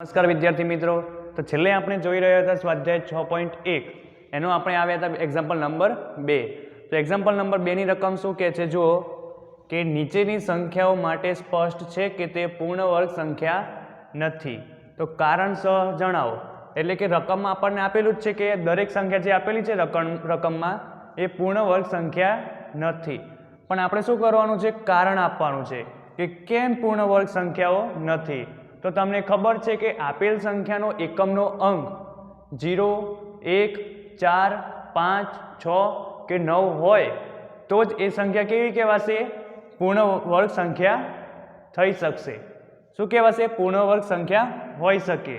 નમસ્કાર વિદ્યાર્થી મિત્રો, તો છેલ્લે આપણે જોઈ રહ્યા હતા સ્વાધ્યાય 6.1 એનો આપણે આવ્યા હતા એક્ઝામ્પલ નંબર 2. તો એક્ઝામ્પલ નંબર 2 ની રકમ શું કહે છે? જુઓ કે નીચેની સંખ્યાઓ માટે સ્પષ્ટ છે કે તે પૂર્ણ વર્ગ સંખ્યા નથી, તો કારણસર જણાવો. એટલે કે રકમમાં આપણને આપેલું જ છે કે દરેક સંખ્યા જે આપેલી છે રકમમાં એ પૂર્ણ વર્ગ સંખ્યા નથી, પણ આપણે શું કરવાનું છે? કારણ આપવાનું છે કે કેમ પૂર્ણ વર્ગ સંખ્યાઓ નથી. તો તમને ખબર છે કે આપેલ સંખ્યાનો એકમનો અંક 0, 1, 4, 5, 6 કે 9 હોય તો જ એ સંખ્યા કેવી કહેવાશે? પૂર્ણ વર્ગ સંખ્યા થઈ શકશે. શું કહેવાશે? પૂર્ણ વર્ગ સંખ્યા હોઈ શકે.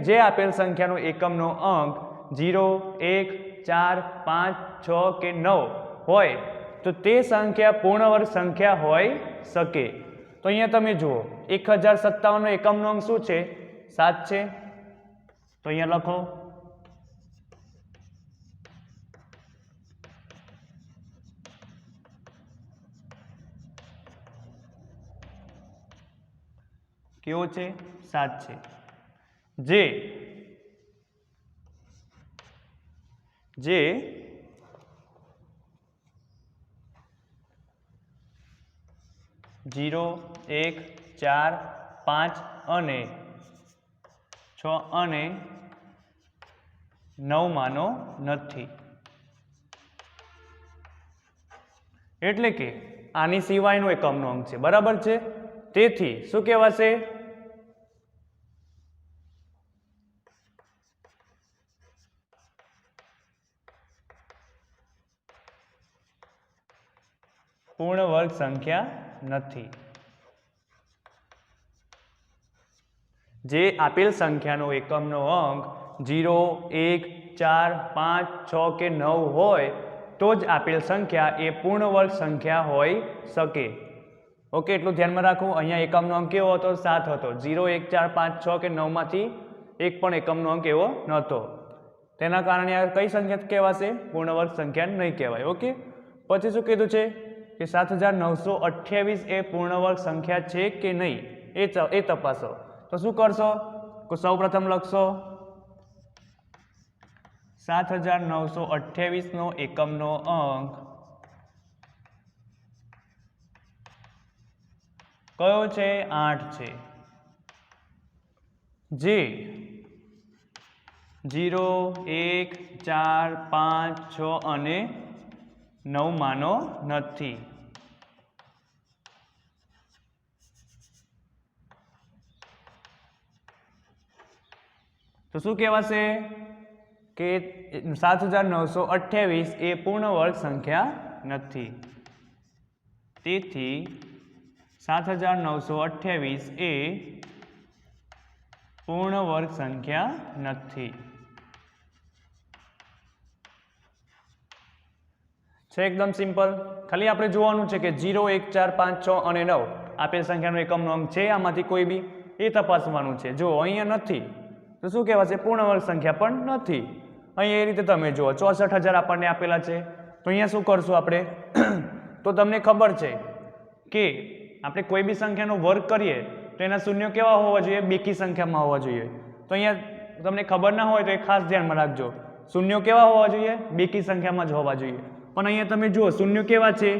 જે આપેલ સંખ્યાનો એકમનો અંક 0, 1, 4, 5, 6 કે 9 હોય તો તે સંખ્યા પૂર્ણ વર્ગ સંખ્યા હોઈ શકે. તો અહીંયા તમે જુઓ 1057 નો એકમનો અંક શું છે? 7 છે. તો અહીંયા લખો કેવો છે? 7 છે. જે 0, 1, 4, 5 અને 6 અને 9 માનો નથી. એટલે કે આની સિવાયનો એકમનો અંક છે, બરાબર છે. તેથી શું કહેવાશે? પૂર્ણ વર્ગ સંખ્યા નથી. જે આપેલ સંખ્યાનો એકમનો અંક 0, 1, 4, 5, 6 કે 9 હોય તો જ આપેલ સંખ્યા એ પૂર્ણ વર્ગ સંખ્યા હોઈ શકે. ઓકે, એટલું ધ્યાનમાં રાખો. અહીંયા એકમનો અંક કેવો હતો? 7 હતો. 0, 1, 4, 5, 6 કે 9 માંથી એક પણ એકમનો અંક એવો નહોતો. તેના કારણે આ કઈ સંખ્યા કહેવાશે? પૂર્ણ વર્ગ સંખ્યા નહીં કહેવાય. ઓકે, પછી શું કીધું છે કે 7928 એ પૂર્ણ વર્ગ સંખ્યા છે કે નહીં એ તપાસો. તો શું કરશો? તો સૌ પ્રથમ લખશો 7928 નો એકમનો અંક કયો છે? 8 છે. જે 0, 1, 4, 5, 6 અને 9 માનો નથી. તો શું કહેવાશે કે 7928 એ પૂર્ણ વર્ગ સંખ્યા નથી. તેથી 7928 એ પૂર્ણ વર્ગ સંખ્યા નથી. છે એકદમ સિમ્પલ. ખાલી આપણે જોવાનું છે કે 0, 1, 4, 5, 6 અને 9 આપેલ સંખ્યાનો એકમનો અંક છે આમાંથી કોઈ બી, એ તપાસવાનું છે. જો અહીંયા નથી તો શું કહેવાશે? પૂર્ણ વર્ગ સંખ્યા પણ નથી. અહીંયા એ રીતે તમે જુઓ 64000 આપણને આપેલા છે. તો અહીંયા શું કરશું આપણે? તો તમને ખબર છે કે આપણે કોઈ બી સંખ્યાનો વર્ગ કરીએ તો એના શૂન્ય કેવા હોવા જોઈએ? બેકી સંખ્યામાં હોવા જોઈએ. તો અહીંયા તમને ખબર ના હોય તો એ ખાસ ધ્યાનમાં રાખજો. શૂન્ય કેવા હોવા જોઈએ? બેકી સંખ્યામાં જ હોવા જોઈએ. પણ અહીંયા તમે જુઓ શૂન્ય કેવા છે?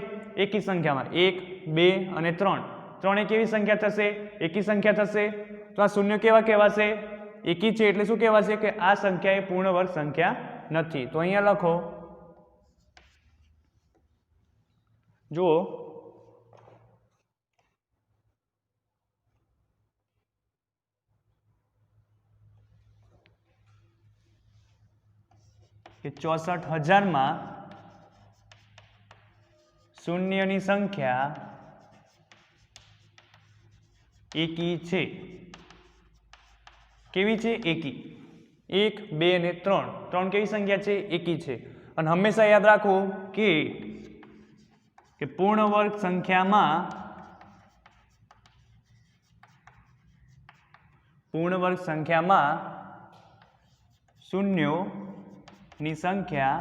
એકી સંખ્યામાં. 1, 2 અને 3. 3 એ કેવી સંખ્યા થશે? એકી સંખ્યા થશે. તો આ શૂન્ય કેવા કહેવાશે? એકી છે. એટલે શું કહેવાશે? કે આ સંખ્યા એ પૂર્ણ વર્ગ સંખ્યા નથી. તો અહીંયા લખો, જુઓ કે 64000 માં શૂન્યની સંખ્યા એકી છે. કેવી છે? એકી. 1, 2 અને 3. 3 કેવી સંખ્યા છે? એકી છે. અને હંમેશા યાદ રાખવું કે પૂર્ણ વર્ગ સંખ્યામાં શૂન્યોની સંખ્યા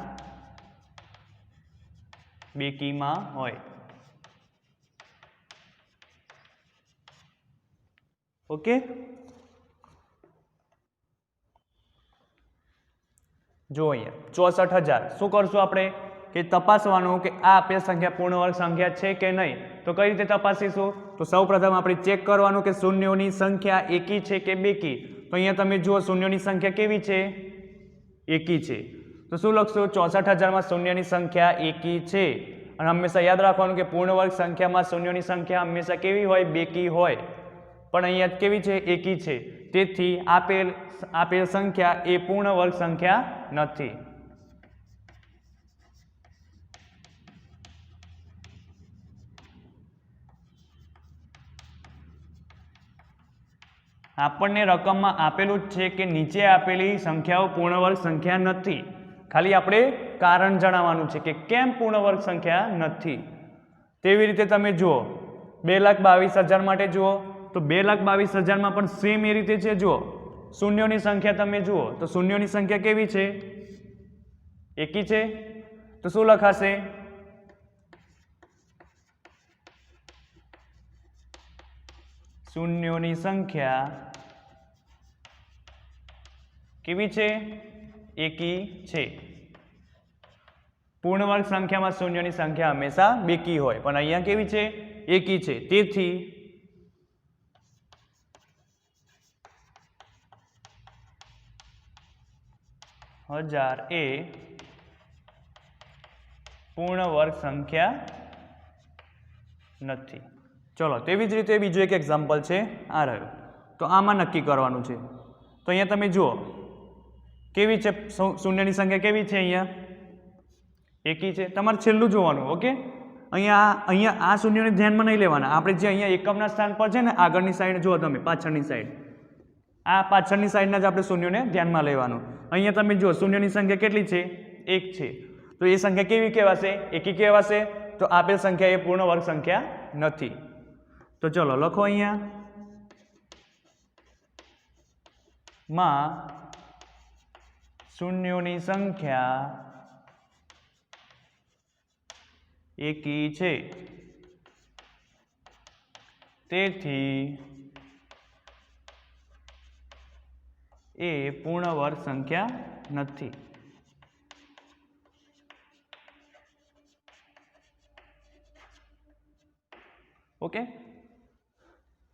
બેકીમાં હોય. ઓકે, જો અહીંયા 64,000 શું કરશું આપણે કે તપાસવાનું કે આ આપેલ સંખ્યા પૂર્ણ વર્ગ સંખ્યા છે કે નહીં. તો કઈ રીતે તપાસીશું? તો સૌપ્રથમ આપણે ચેક કરવાનું કે શૂન્યોની સંખ્યા એકી છે કે બેકી. તો અહીંયા તમે જુઓ શૂન્યોની સંખ્યા કેવી છે? એકી છે. તો શું લખશું? 64,000માં શૂન્યની સંખ્યા એકી છે. અને હંમેશા યાદ રાખવાનું કે પૂર્ણ વર્ગ સંખ્યામાં શૂન્યોની સંખ્યા હંમેશા કેવી હોય? બેકી હોય. પણ અહીંયા કેવી છે? એકી છે. તેથી આપેલ સંખ્યા એ પૂર્ણ વર્ગ સંખ્યા નથી. આપણને રકમમાં આપેલું જ છે કે નીચે આપેલી સંખ્યાઓ પૂર્ણ વર્ગ સંખ્યા નથી. ખાલી આપણે કારણ જણાવવાનું છે કે કેમ પૂર્ણ વર્ગ સંખ્યા નથી. તેવી રીતે તમે જુઓ 2,22,000 માટે જુઓ તો 2,22,000માં પણ સેમ એ રીતે છે. જુઓ શૂન્યોની સંખ્યા તમે જુઓ તો શૂન્યોની સંખ્યા કેવી છે? એકી છે. તો શું લખાશે? શૂન્યોની સંખ્યા કેવી છે? એકી છે. પૂર્ણ વર્ગ સંખ્યામાં શૂન્યની સંખ્યા હંમેશા બેકી હોય, પણ અહીંયા કેવી છે? એકી છે. તેથી 1000 એ પૂર્ણ વર્ગ સંખ્યા નથી. ચલો તેવી જ રીતે બીજું એક એક્ઝામ્પલ છે, આ રહ્યું. તો આમાં નક્કી કરવાનું છે. તો અહીંયા તમે જુઓ કેવી છે શૂન્યની સંખ્યા? કેવી છે? અહીંયા એકી છે. તમારે છેલ્લું જોવાનું. ઓકે, અહીંયા આ શૂન્યને ધ્યાનમાં નહીં લેવાના. આપણે જે અહીંયા એકમના સ્થાન પર છે ને, આગળની સાઈડ જુઓ તમે, પાછળની સાઈડ, આ પાછળની સાઈડના જ આપણે શૂન્યોને ધ્યાનમાં લેવાનું. અહીંયા તમે જુઓ શૂન્યની સંખ્યા કેટલી છે? 1 છે. તો એ સંખ્યા કેવી કહેવાશે? એકી કહેવાશે. તો આપેલ સંખ્યા એ પૂર્ણ વર્ગ સંખ્યા નથી. તો ચલો લખો અહીંયા માં શૂન્યોની સંખ્યા એકી છે, તેથી એ પૂર્ણ વર્ગ સંખ્યા નથી. ઓકે,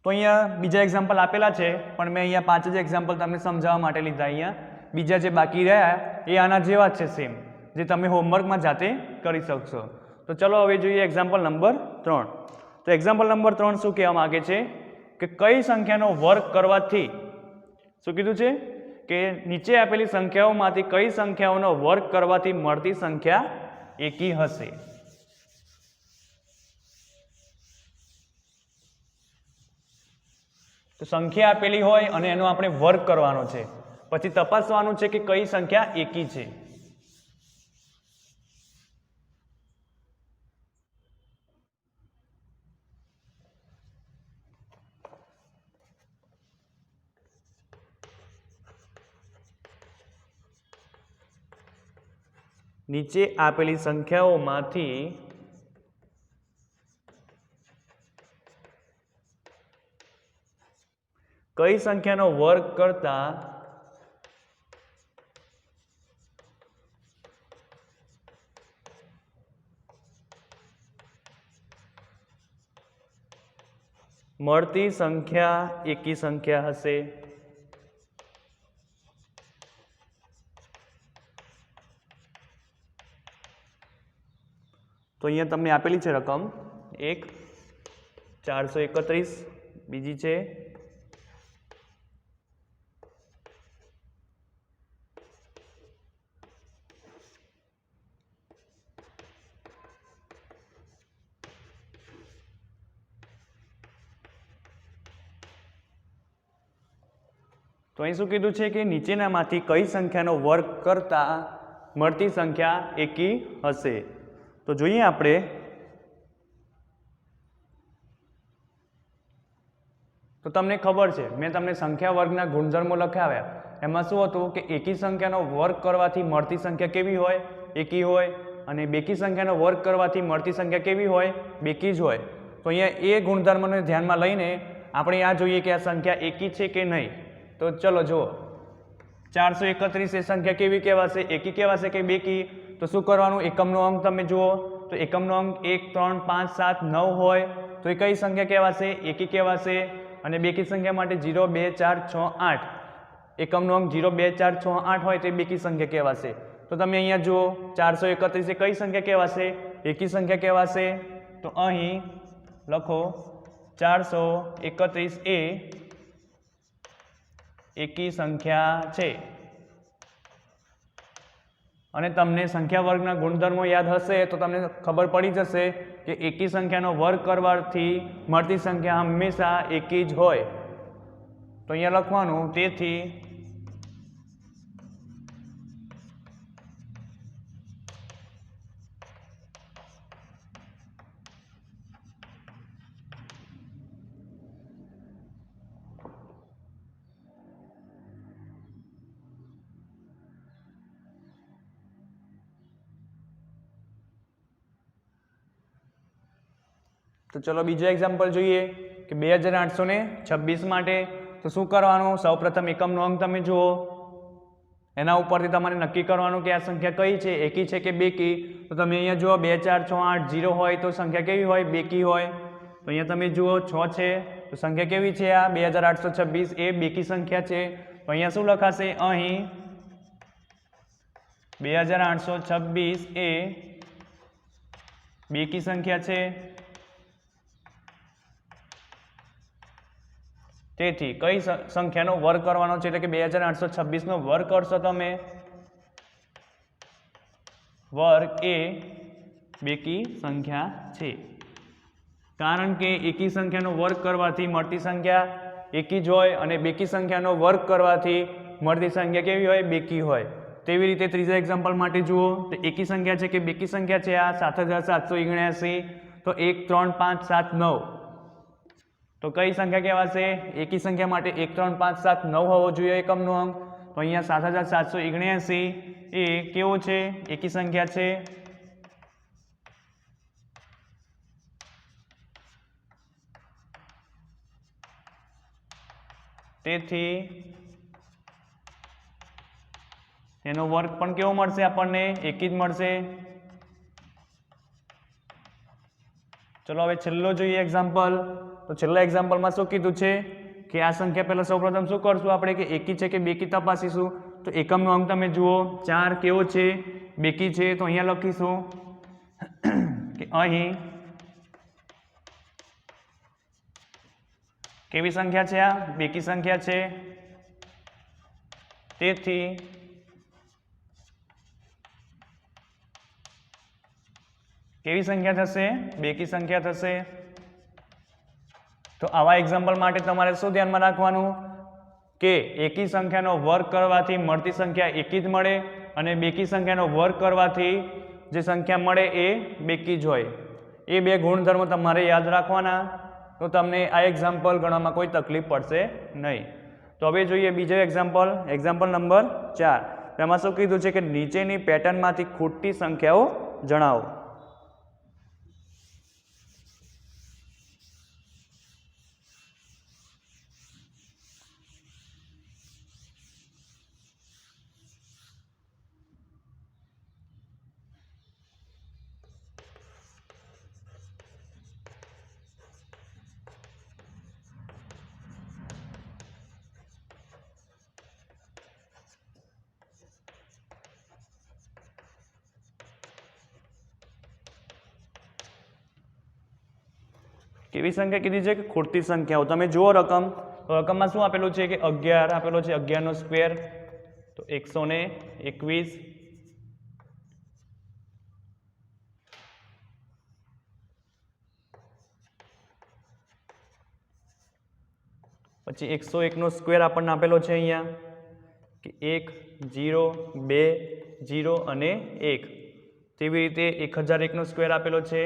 તો અહીંયા બીજા એક્ઝામ્પલ આપેલા છે, પણ મેં અહીંયા 5 જ એક્ઝામ્પલ તમને સમજાવવા માટે લીધા. અહીંયા બીજા જે બાકી રહ્યા એ આના જેવા જ છે, સેમ, જે તમે હોમવર્કમાં જાતે કરી શકશો. તો ચલો હવે જોઈએ એક્ઝામ્પલ નંબર 3. તો એક્ઝામ્પલ નંબર 3 શું કહેવા માંગે છે કે કઈ સંખ્યાનો વર્ગ કરવાથી, શું કીધું છે કે નીચે આપેલી સંખ્યાઓમાંથી કઈ સંખ્યાઓનો વર્ગ કરવાથી મળતી સંખ્યા એકી હશે. તો સંખ્યા આપેલી હોય અને એનો આપણે વર્ગ કરવાનો છે, પછી તપાસવાનું છે કે કઈ સંખ્યા એકી છે. નીચે આપેલી સંખ્યાઓમાંથી કઈ સંખ્યાનો વર્ગ કરતા મળતી સંખ્યા એકી સંખ્યા હશે. તો અહીંયા તમને આપેલી છે રકમ, એક 431, બીજી છે 431. તો અહીં શું કીધું છે કે નીચેનામાંથી કઈ સંખ્યાનો વર્ગ કરતા મળતી સંખ્યા એકી હશે. તો જોઈએ આપણે. તો તમને ખબર છે મેં તમને સંખ્યા વર્ગના ગુણધર્મો લખાવ્યા. એમાં શું હતું કે એકી સંખ્યાનો વર્ગ કરવાથી મળતી સંખ્યા કેવી હોય? એકી હોય. અને બેકી સંખ્યાનો વર્ગ કરવાથી મળતી સંખ્યા કેવી હોય? બેકી જ હોય. તો અહીંયા એ ગુણધર્મને ધ્યાનમાં લઈને આપણે આ જોઈએ કે આ સંખ્યા એકી છે કે નહીં. તો ચલો જુઓ, 431 એ સંખ્યા કેવી કહેવાશે? એકી કહેવાશે કે બેકી? તો શું કરવાનું? એકમનો અંક તમે જુઓ તો એકમનો અંક 1 3 5 7 9 હોય તો એ કઈ સંખ્યા કહેવાશે? એકી કહેવાશે. અને બેકી સંખ્યા માટે 0 2 4 6 8 એકમનો અંક 0 2 4 6 8 હોય તો એ બેકી સંખ્યા કહેવાશે. તો તમે અહીંયા જુઓ 431 એ કઈ સંખ્યા કહેવાશે? એકી સંખ્યા કહેવાશે. તો અહીં લખો 431 એ એકી સંખ્યા છે. અને તમને સંખ્યા વર્ગના ગુણધર્મો યાદ હશે તો તમને ખબર પડી જશે કે એકી સંખ્યાનો વર્ગ કરવાથી મળતી સંખ્યા હંમેશા એકી જ હોય. તો અહીંયા લખવાનું તેથી તો ચલો બીજો એક્ઝામ્પલ જોઈએ કે 2826 માટે. તો શું કરવાનું? સૌપ્રથમ એકમનો અંક તમે જુઓ, એના ઉપરથી તમારે નક્કી કરવાનું કે આ સંખ્યા કઈ છે, એકી છે કે બેકી. તો તમે અહીંયા જુઓ 2 4 6 8 0 હોય તો સંખ્યા કેવી હોય? બેકી હોય. તો અહીંયા તમે જુઓ 6 છે તો સંખ્યા કેવી છે? આ 2826 એ બેકી સંખ્યા છે. તો અહીંયા શું લખાશે? અહીં 2826 એ બેકી સંખ્યા છે. તેથી કઈ સંખ્યાનો વર્ગ કરવાનો છે? એટલે કે 2826 નો વર્ગ કરશો તમે. વર્ગ એ બેકી સંખ્યા છે. કારણ કે એકી સંખ્યાનો વર્ગ કરવાથી મળતી સંખ્યા એકી જ હોય અને બેકી સંખ્યાનો વર્ગ કરવાથી મળતી સંખ્યા કેવી હોય? બેકી હોય. તેવી રીતે ત્રીજા એક્ઝામ્પલ માટે જુઓ તો એકી સંખ્યા છે કે બેકી સંખ્યા છે? આ 7779. તો 1 3 5 7 9 તો કઈ સંખ્યા કહેવાશે? એકી સંખ્યા માટે 1 3 5 7 9 હોવો જોઈએ એકમનો અંક. તો અહીંયા 7779 એ કેવો છે? એકી સંખ્યા છે. તેથી એનો વર્ગ પણ કેવો મળશે આપણને? એકી જ મળશે. ચલો હવે છેલ્લો જોઈએ એક્ઝામ્પલ. તો છેલ્લા એક્ઝામ્પલમાં શું કીધું છે કે આ સંખ્યા પહેલા સૌપ્રથમ શું કરશું આપણે કે એકી છે કે બેકી તપાસીશું. તો એકમનો અંક તમે જુઓ 4 કેવો છે? બેકી છે. તો અહીંયા લખીશું કે અહીં કેવી સંખ્યા છે? આ બેકી સંખ્યા છે. તેથી કેવી સંખ્યા થશે? બેકી સંખ્યા થશે. તો આવા એક્ઝામ્પલ માટે તમારે શું ધ્યાનમાં રાખવાનું કે એકી સંખ્યાનો વર્ગ કરવાથી મળતી સંખ્યા એકી જ મળે અને બેકી સંખ્યાનો વર્ગ કરવાથી જે સંખ્યા મળે એ બેકી જ હોય. એ બે ગુણધર્મો તમારે યાદ રાખવાના. તો તમને આ એક્ઝામ્પલ ગણવામાં કોઈ તકલીફ પડશે નહીં. તો હવે જોઈએ બીજો એક્ઝામ્પલ. Example number 4. એમાં શું કીધું છે કે નીચેની પેટર્નમાંથી ખૂટતી સંખ્યાઓ જણાવો. કેવી સંખ્યા કીધી છે કે ખૂટતી સંખ્યાઓ. તમે જુઓ રકમ, તો રકમમાં શું આપેલું છે કે 11 આપેલો છે. 11 નો સ્ક્વેર તો 121. પછી 101 નો સ્ક્વેર આપણને આપેલો છે અહીંયા કે 1 0 2 0 અને 1. તેવી રીતે 1001 નો સ્ક્વેર આપેલો છે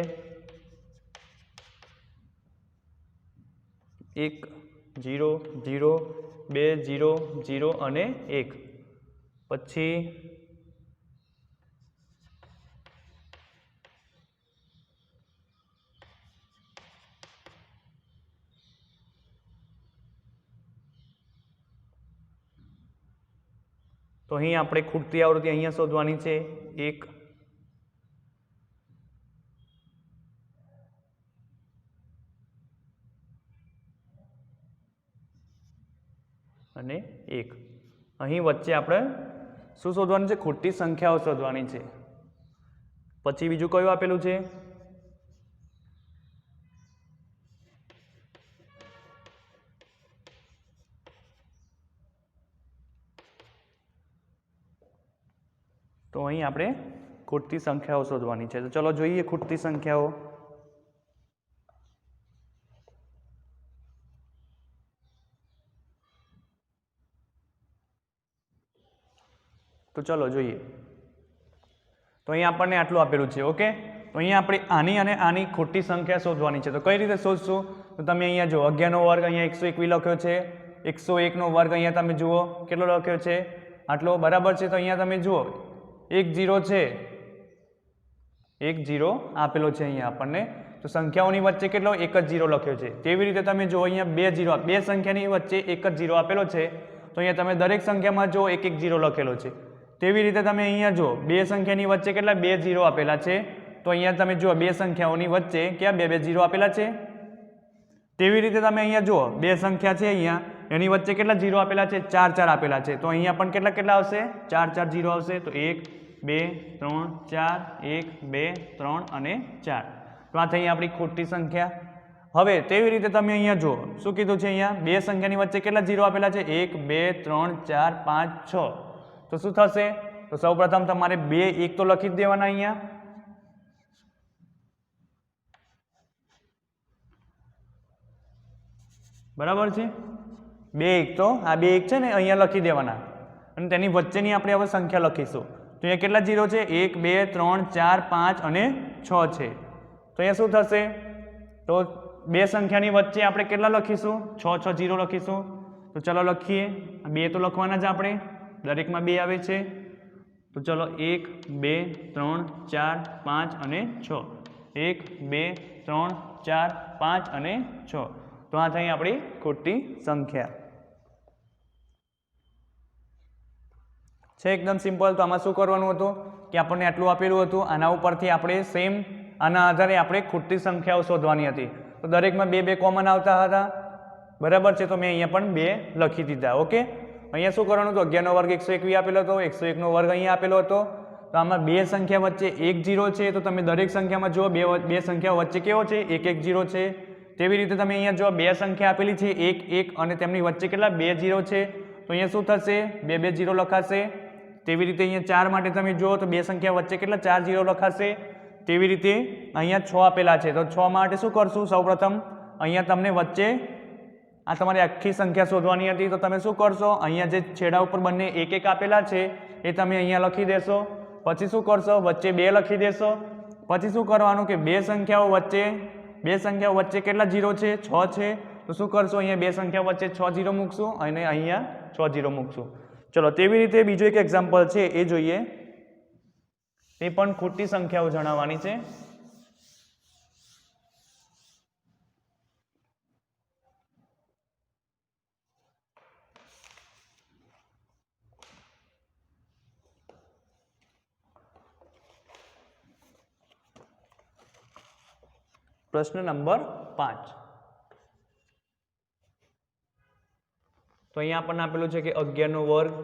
1 0 0 2 0 0 અને 1. પછી તો અહીં આપણે ખૂટતી આવૃત્તિ અહીંયા શોધવાની છે 1 અને 1 અહીં વચ્ચે આપણે શું શોધવાનું છે? ખૂટતી સંખ્યાઓ શોધવાની છે. પછી બીજું કયું આપેલું છે? તો અહીં આપણે ખૂટતી સંખ્યાઓ શોધવાની છે. તો ચલો જોઈએ ખૂટતી સંખ્યાઓ. તો ચલો જોઈએ. તો અહીં આપણને આટલું આપેલું છે. ઓકે, તો અહીંયા આપણે આની અને આની ખોટી સંખ્યા શોધવાની છે. તો કઈ રીતે શોધશું? તો તમે અહીંયા જુઓ 11નો વર્ગ અહીંયા 121 લખ્યો છે, 101નો વર્ગ અહીંયા તમે જુઓ કેટલો લખ્યો છે? આટલો. બરાબર છે. તો અહીંયા તમે જુઓ 1 0 છે, 1 0 આપેલો છે અહીંયા આપણને. તો સંખ્યાઓની વચ્ચે કેટલો? 1 જ 0 લખ્યો છે. તેવી રીતે તમે જુઓ અહીંયા 2 0, બે સંખ્યાની વચ્ચે 1 જ 0 આપેલો છે. તો અહીંયા તમે દરેક સંખ્યામાં જુઓ 1 1 0 લખેલો છે. તેવી રીતે તમે અહીંયા જુઓ બે સંખ્યાની વચ્ચે કેટલા? 2 0 આપેલા છે. તો અહીંયા તમે જુઓ બે સંખ્યાઓની વચ્ચે ક્યાં 2 2 0 આપેલા છે? તેવી રીતે તમે અહીંયા જુઓ બે સંખ્યા છે અહીંયા, એની વચ્ચે કેટલા 0 આપેલા છે? 4 4 આપેલા છે. તો અહીંયા પણ કેટલા કેટલા આવશે? 4 4 0 આવશે. તો 1 2 3 4, 1 2 3 અને 4. તો આ થઈ આપણી ખોટી સંખ્યા. હવે તેવી રીતે તમે અહીંયા જુઓ શું કીધું છે? અહીંયા બે સંખ્યાની વચ્ચે કેટલા 0 આપેલા છે? 1 2 3 4 5 6. તો શું થશે? તો સૌપ્રથમ તમારે 2 1 તો લખી જ દેવાના અહીંયા. બરાબર છે. 2 1 તો આ 2 1 છે ને અહીંયા લખી દેવાના, અને તેની વચ્ચેની આપણે હવે સંખ્યા લખીશું. તો અહીંયા કેટલા 0 છે? 1 2 3 4 5 અને 6 છે. તો અહીંયા શું થશે? તો બે સંખ્યાની વચ્ચે આપણે કેટલા લખીશું? 6 6 0 લખીશું. તો ચલો લખીએ. 2 તો લખવાના જ આપણે, દરેકમાં 2 આવે છે. તો ચલો 1 2 3 4 5 અને 6. 1 2 3 4 5 અને 6. તો આ થઈ આપણી ખોટી સંખ્યા છે. એકદમ સિમ્પલ. તો આમાં શું કરવાનું હતું કે આપણને આટલું આપેલું હતું, આના ઉપરથી આપણે સેમ આના આધારે આપણે ખોટી સંખ્યાઓ શોધવાની હતી. તો દરેકમાં 2 2 કોમન આવતા હતા. બરાબર છે. તો મેં અહીંયા પણ 2 લખી દીધા. ઓકે, અહીંયા શું કરવાનું હતું? 11નો વર્ગ 121 આપેલો હતો, 101નો વર્ગ અહીંયા આપેલો હતો. તો આમાં બે સંખ્યા વચ્ચે 1 0 છે. તો તમે દરેક સંખ્યામાં જુઓ બે સંખ્યાઓ વચ્ચે કેવો છે? 1 1 0 છે. તેવી રીતે તમે અહીંયા જો બે સંખ્યા આપેલી છે 1 1 અને તેમની વચ્ચે કેટલા 2 0 છે. તો અહીંયા શું થશે? 2 2 0 લખાશે. તેવી રીતે અહીંયા 4 માટે તમે જુઓ તો બે સંખ્યા વચ્ચે કેટલા 4 0 લખાશે. તેવી રીતે અહીંયા 6 આપેલા છે. તો 6 માટે શું કરશું? સૌપ્રથમ અહીંયા તમને વચ્ચે આ તમારી આખી સંખ્યા શોધવાની હતી. તો તમે શું કરશો? અહીંયા જે છેડા ઉપર બંને 1 1 આપેલા છે એ તમે અહીંયા લખી દેશો. પછી શું કરશો? વચ્ચે 2 લખી દેશો. પછી શું કરવાનું કે બે સંખ્યાઓ વચ્ચે કેટલા 0 છે? 6 છે. તો શું કરશો? અહીંયા બે સંખ્યા વચ્ચે 6 0 મૂકશું અને અહીંયા 6 0 મૂકશું. ચલો તેવી રીતે બીજું એક એક્ઝામ્પલ છે એ જોઈએ. એ પણ ખોટી સંખ્યાઓ જણાવવાની છે. પ્રશ્ન નંબર 5. તો અહીંયા આપણને આપેલું છે કે 11નો વર્ગ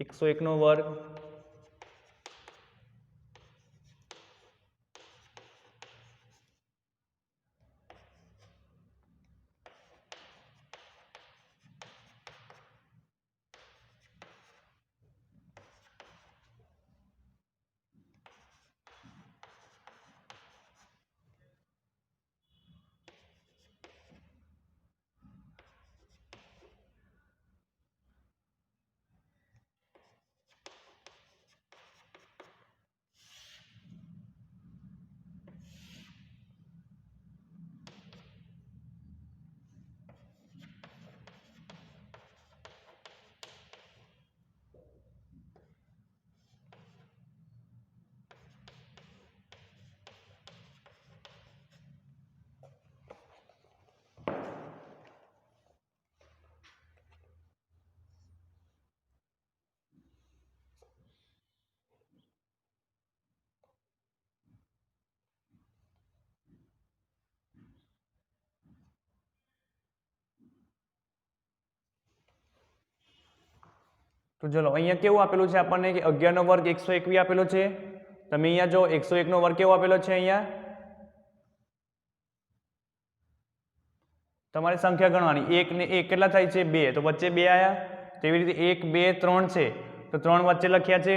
101નો વર્ગ તો ચલો અહીંયા કેવું આપેલું છે આપણને કે 11 નો વર્ગ 121 આપેલો છે. તમે અહીંયા જો 101 નો વર્ગ કેવો આપેલો છે, અહીંયા તમારે સંખ્યા ગણવાની 1 ને 1 કેટલા થાય છે 2, તો વચ્ચે 2 આયા. તેવી રીતે 1 2 3 છે તો 3 વચ્ચે લખ્યા છે.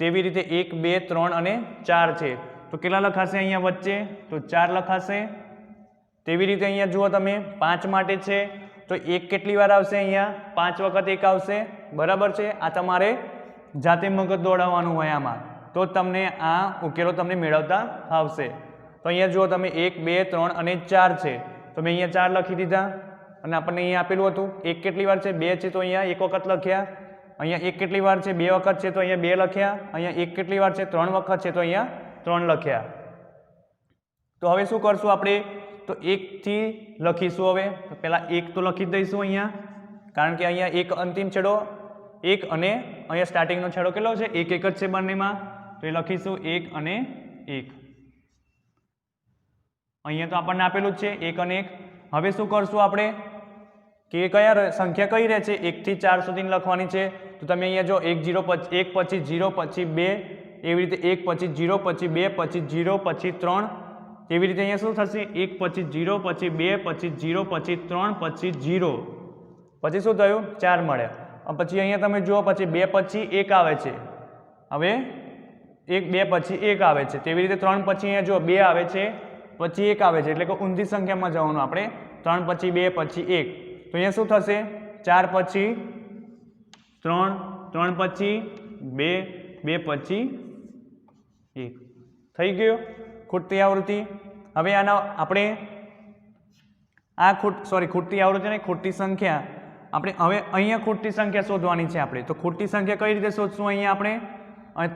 તેવી રીતે 1 2 3 અને 4 છે તો કેટલા લખાશે અહીંયા વચ્ચે, તો 4 લખાશે. તેવી રીતે અહીંયા જુઓ તમે 5 માટે છે તો 1 કેટલી વાર આવશે, અહીંયા 5 વખત 1 આવશે. બરાબર છે. આ તમારે જાતે મગજ દોડાવવાનું હોય આમાં, તો તમને આ ઉકેલો તમને મેળવતા આવશે. તો અહીંયા જુઓ તમે 1 2 3 અને 4 છે તો મેં અહીંયા 4 લખી દીધા. અને આપણને અહીંયા આપેલું હતું 1 કેટલી વાર છે 2 છે તો અહીંયા 1 વખત લખ્યા. અહીંયા 1 કેટલી વાર છે 2 વખત છે તો અહીંયા 2 લખ્યા. અહીંયા 1 કેટલી વાર છે 3 વખત છે તો અહીંયા 3 લખ્યા. તો હવે શું કરશું આપણે, તો 1 થી લખીશું. હવે તો પહેલા 1 તો લખી જ દઈશું અહીંયા, કારણ કે અહીંયા 1 અંતિમ છેડો 1 અને અહીંયા સ્ટાર્ટિંગનો છેડો કેટલો છે 1 1 જ છે બંનેમાં, તો એ લખીશું 1 અને 1. અહીંયા તો આપણને આપેલું જ છે 1 અને 1. હવે શું કરશું આપણે કે કયા સંખ્યા કઈ રહે છે 1 થી 4 સુધી લખવાની છે. તો તમે અહીંયા જો 1 0 1 પછી 0 પછી 2, એવી રીતે 1 પછી 0 પછી 2 પછી 0 પછી 3, એવી રીતે અહીંયા શું થશે 1 પછી 0 પછી 2 પછી 0 પછી 3 પછી 0, પછી શું થયું 4 મળ્યા. પછી અહીંયા તમે જુઓ પછી 2 પછી 1 આવે છે. હવે 1 2 પછી 1 આવે છે. તેવી રીતે 3 પછી અહીંયા જો 2 આવે છે પછી 1 આવે છે, એટલે કે ઊંધી સંખ્યામાં જવાનું આપણે. 3 પછી 2 પછી 1, તો અહીંયા શું થશે 4 પછી 3, 3 પછી 2, 2 પછી 1 થઈ ગયો ખૂટતી આવૃત્તિ. હવે આના આપણે આ ખૂટતી આવૃત્તિ નહીં, ખૂટતી સંખ્યા આપણે હવે અહીંયા ખૂટતી સંખ્યા શોધવાની છે આપણે. તો ખૂટતી સંખ્યા કઈ રીતે શોધશું, અહીંયા આપણે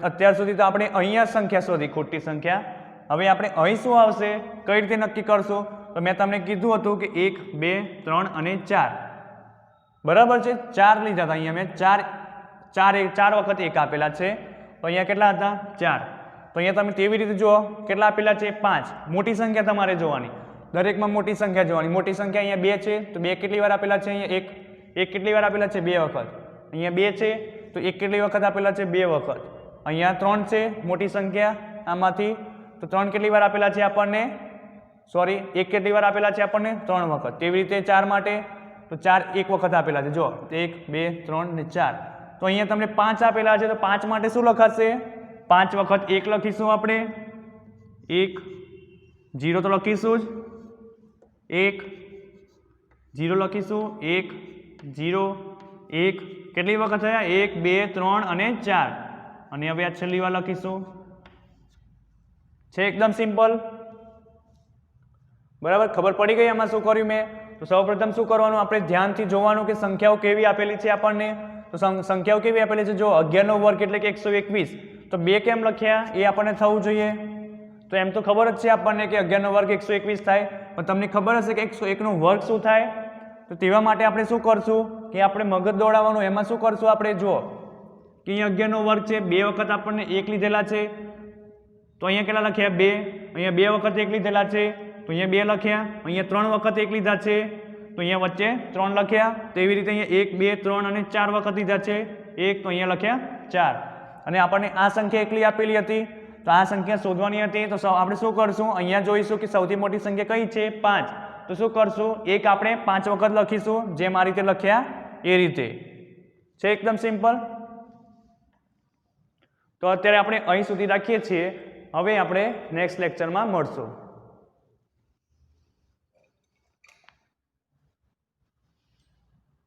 અત્યાર સુધી તો આપણે અહીંયા સંખ્યા શોધી ખૂટતી સંખ્યા. હવે આપણે અહીં શું આવશે કઈ રીતે નક્કી કરશું, તો મેં તમને કીધું હતું કે 1 2 3 અને 4 બરાબર છે. 4 લીધા હતા અહીંયા મેં, 4 વખત 1 આપેલા છે તો અહીંયા કેટલા હતા 4. તો અહીંયા તમે તેવી રીતે જુઓ કેટલા આપેલા છે 5. મોટી સંખ્યા તમારે જોવાની, દરેકમાં મોટી સંખ્યા જોવાની. મોટી સંખ્યા અહીંયા 2 છે તો 2 કેટલી વાર આપેલા છે અહીંયા 1 કેટલી વાર આપેલા છે 2 વખત. અહીંયા 2 છે તો 1 કેટલી વખત આપેલા છે 2 વખત. અહીંયા 3 છે મોટી સંખ્યા આમાંથી, તો 3 કેટલી વાર આપેલા છે આપણને, 1 કેટલી વાર આપેલા છે આપણને 3 વખત. તેવી રીતે 4 માટે તો 4 1 વખત આપેલા છે. જો 1 2 3 ને 4. તો અહીંયા તમને 5 આપેલા છે તો 5 માટે શું લખાશે, 5 વખત 1 લખીશું આપણે, 1 0 તો લખીશું જ, 1 0 લખીશું, 1 0 1 કેટલી વખત થયા 1 2 3 અને 4. અને હવે આ છેલ્લી વાર લખીશું. છે એકદમ સિમ્પલ. બરાબર, ખબર પડી ગઈ આમાં શું કર્યું મેં. તો સૌપ્રથમ શું કરવાનું, આપણે ધ્યાનથી જોવાનું કે સંખ્યાઓ કેવી આપેલી છે આપણને. તો સંખ્યાઓ કેવી આપેલી છે, જો 11 નો વર્ગ એટલે કે 121, તો 2 કેમ લખ્યા એ આપણને થવું જોઈએ. તો એમ તો ખબર જ છે આપણને કે 11 નો વર્ગ 121 થાય, પણ તમને ખબર હશે કે 101 નો વર્ગ શું થાય. તો તેવા માટે આપણે શું કરશું કે આપણે મગજ દોડાવવાનું. એમાં શું કરશું આપણે, જુઓ કે અહીંયા 11 નો વર્ગ છે, 2 વખત આપણને 1 લીધેલા છે તો અહીંયા કેટલા લખ્યા 2. અહીંયા 2 વખત 1 લીધેલા છે તો અહીંયા 2 લખ્યા. અહીંયા 3 વખત 1 લીધા છે તો અહીંયા વચ્ચે 3 લખ્યા. તો એવી રીતે અહીંયા 1 2 3 અને 4 વખત લીધા છે 1, તો અહીંયા લખ્યા 4. અને આપણને આ સંખ્યા એકલી આપેલી હતી તો આ સંખ્યા શોધવાની હતી. તો આપણે શું કરશું, અહીંયા જોઈશું કે સૌથી મોટી સંખ્યા કઈ છે 5. તો શું કરશું, 1 આપણે 5 વખત લખીશું, જેમ આ રીતે લખ્યા એ રીતે. છે એકદમ સિમ્પલ. તો અત્યારે આપણે અહીં સુધી રાખીએ છીએ. હવે આપણે નેક્સ્ટ લેક્ચરમાં મળશું.